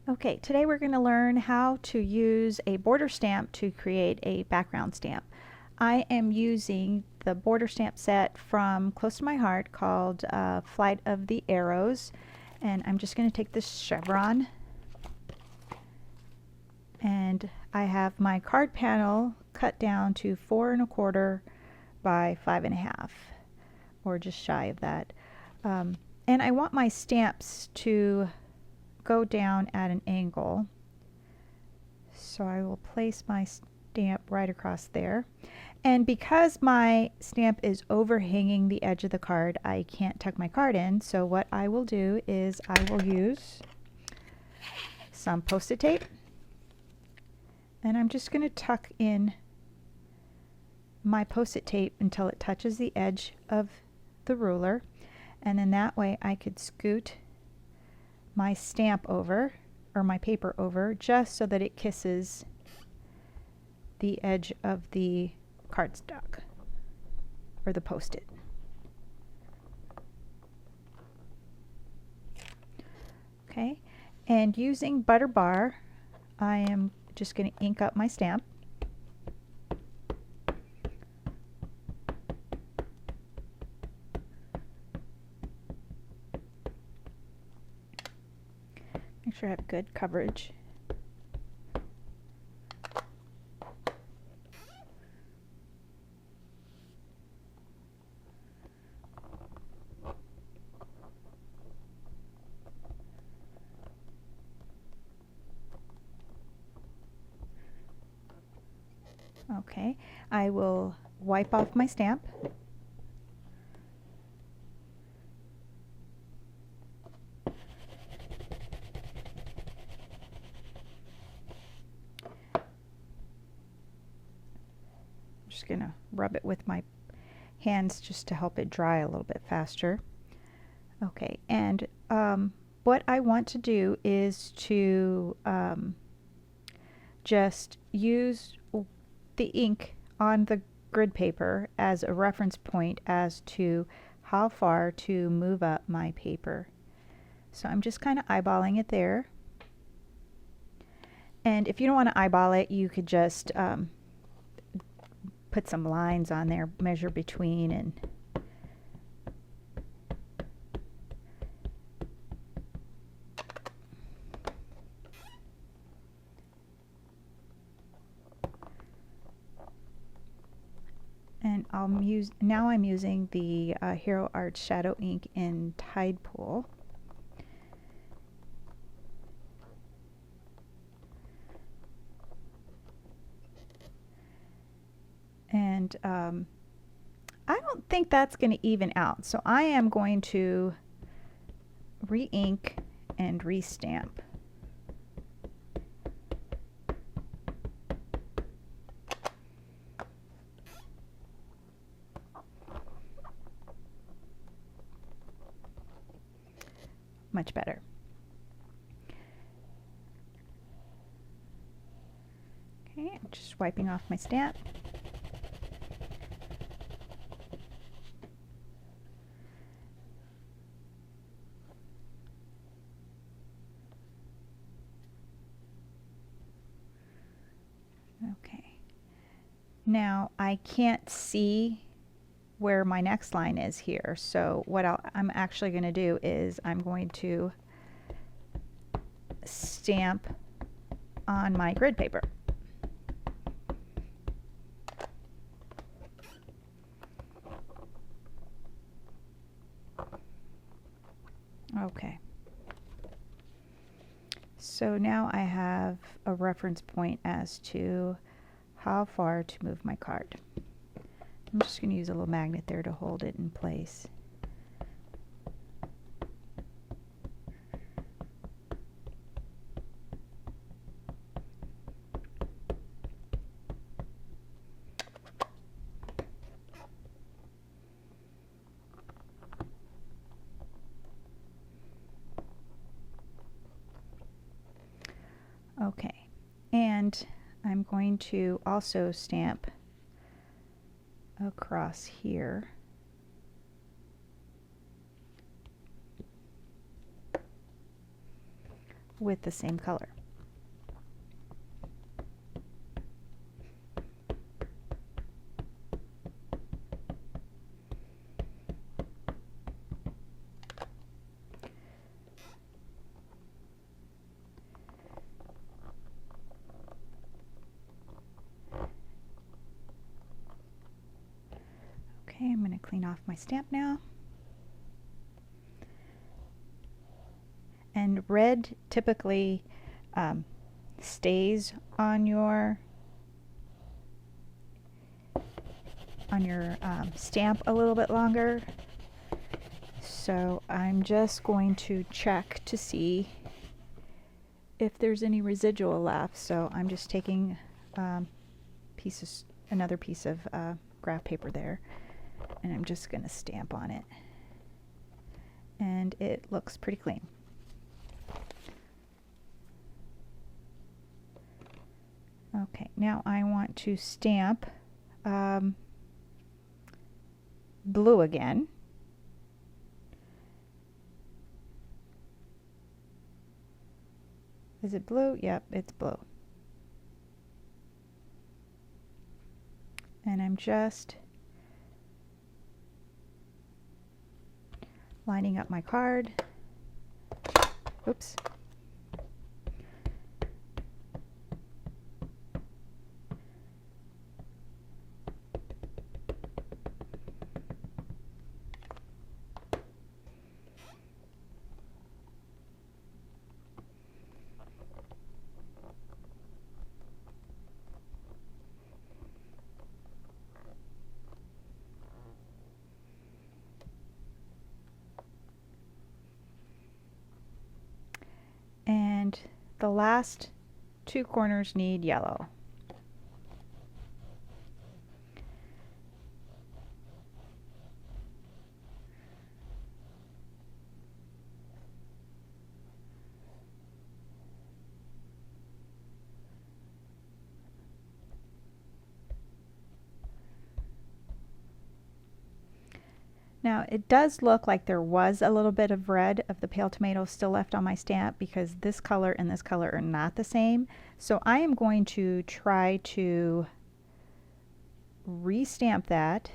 Okay, today we're going to learn how to use a border stamp to create a background stamp. I am using the border stamp set from Close to My Heart called Flight of the Arrows, and I'm just going to take this chevron, and I have my card panel cut down to 4 1/4 by 5 1/2, or just shy of that. And I want my stamps to go down at an angle. So I will place my stamp right across there. And because my stamp is overhanging the edge of the card, I can't tuck my card in. So what I will do is I will use some Post-it tape. And I'm just going to tuck in my Post-it tape until it touches the edge of the ruler. And then that way I could scoot my stamp over, or my paper over, just so that it kisses the edge of the cardstock, or the Post-it. Okay, and using butter bar, I am just going to ink up my stamp. Make sure I have good coverage. Okay, I will wipe off my stamp. Just going to rub it with my hands just to help it dry a little bit faster. Okay, and what I want to do is to just use the ink on the grid paper as a reference point as to how far to move up my paper. So I'm just kind of eyeballing it there. And if you don't want to eyeball it, you could just put some lines on there, measure between, and now I'm using the Hero Art Shadow Ink in Tide Pool. And I don't think that's going to even out, so I am going to re-ink and restamp. Much better. Okay, I'm just wiping off my stamp. Okay. Now I can't see where my next line is here, so what I'm actually going to do is I'm going to stamp on my grid paper. Okay. So now I have a reference point as to how far to move my card. I'm just going to use a little magnet there to hold it in place. Okay, and I'm going to also stamp across here. with the same color. Okay, I'm going to clean off my stamp now. And red typically stays on your stamp a little bit longer. So I'm just going to check to see if there's any residual left. So I'm just taking another piece of graph paper there, and I'm just going to stamp on it. And it looks pretty clean. Okay, now I want to stamp blue again. Is it blue? Yep, it's blue. And I'm just lining up my card. Oops. And the last two corners need yellow. Now it does look like there was a little bit of red of the pale tomato still left on my stamp, because this color and this color are not the same. So I am going to try to re-stamp that,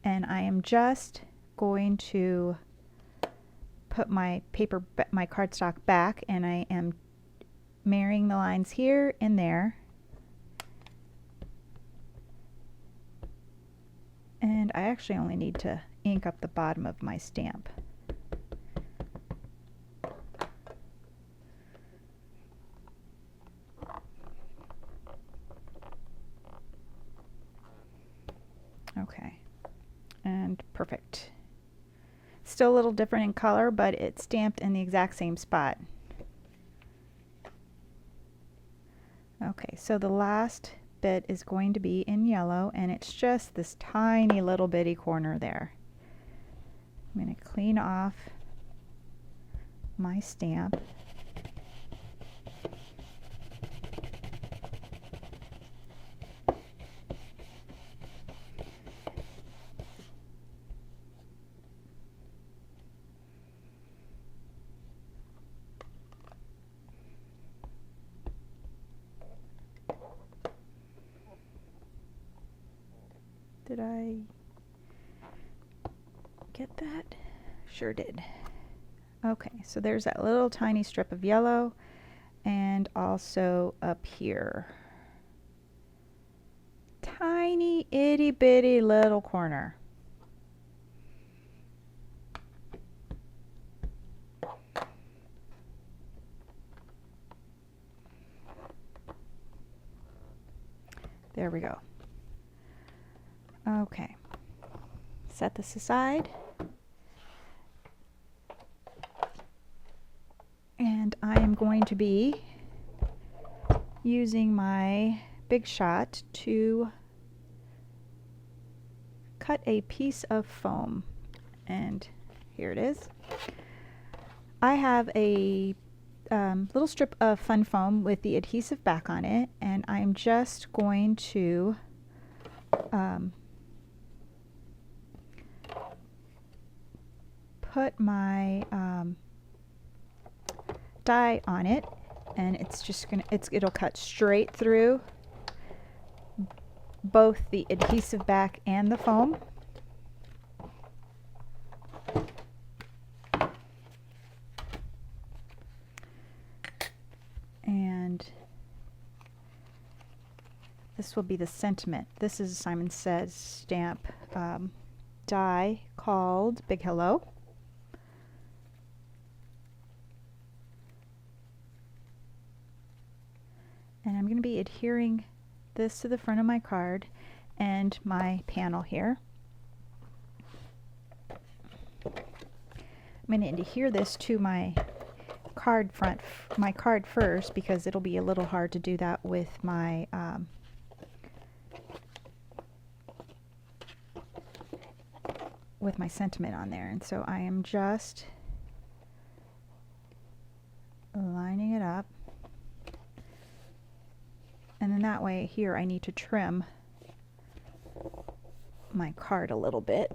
and I am just going to put my cardstock back, and I am marrying the lines here and there. And I actually only need to ink up the bottom of my stamp. Okay, and perfect. Still a little different in color, but it's stamped in the exact same spot. Okay, so the last bit is going to be in yellow, and it's just this tiny little bitty corner there. I'm going to clean off my stamp. Did I get that? Sure did. Okay, so there's that little tiny strip of yellow, and also up here. Tiny itty bitty little corner. There we go. Okay, set this aside. And I am going to be using my Big Shot to cut a piece of foam. And here it is. I have a little strip of fun foam with the adhesive back on it, and I'm just going to put my die on it, and it's just gonna, it'll cut straight through both the adhesive back and the foam. And this will be the sentiment. This is a Simon Says stamp die called Big Hello. And I'm going to be adhering this to the front of my card and my panel here. I'm going to adhere this to my card first, because it'll be a little hard to do that with my sentiment on there. And so I am just lining it up. And then that way here I need to trim my card a little bit.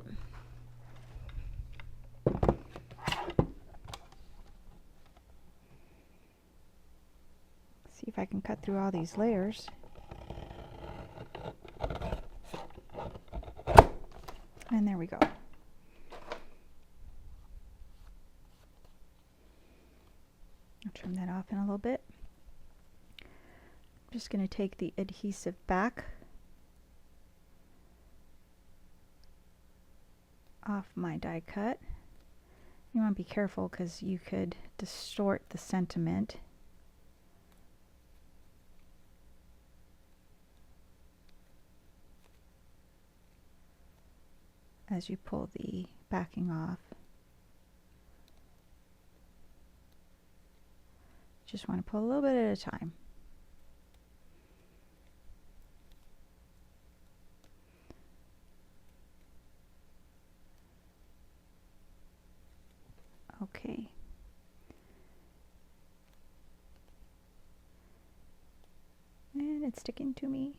See if I can cut through all these layers. And there we go. I'll trim that off in a little bit. I'm just going to take the adhesive back off my die cut. You want to be careful because you could distort the sentiment. As you pull the backing off. Just want to pull a little bit at a time. Okay. And it's sticking to me.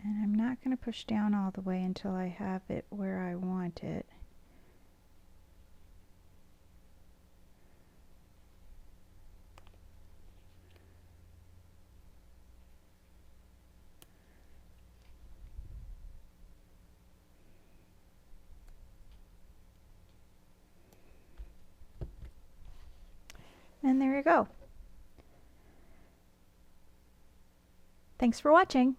And I'm not going to push down all the way until I have it where I want it. And there you go. Thanks for watching.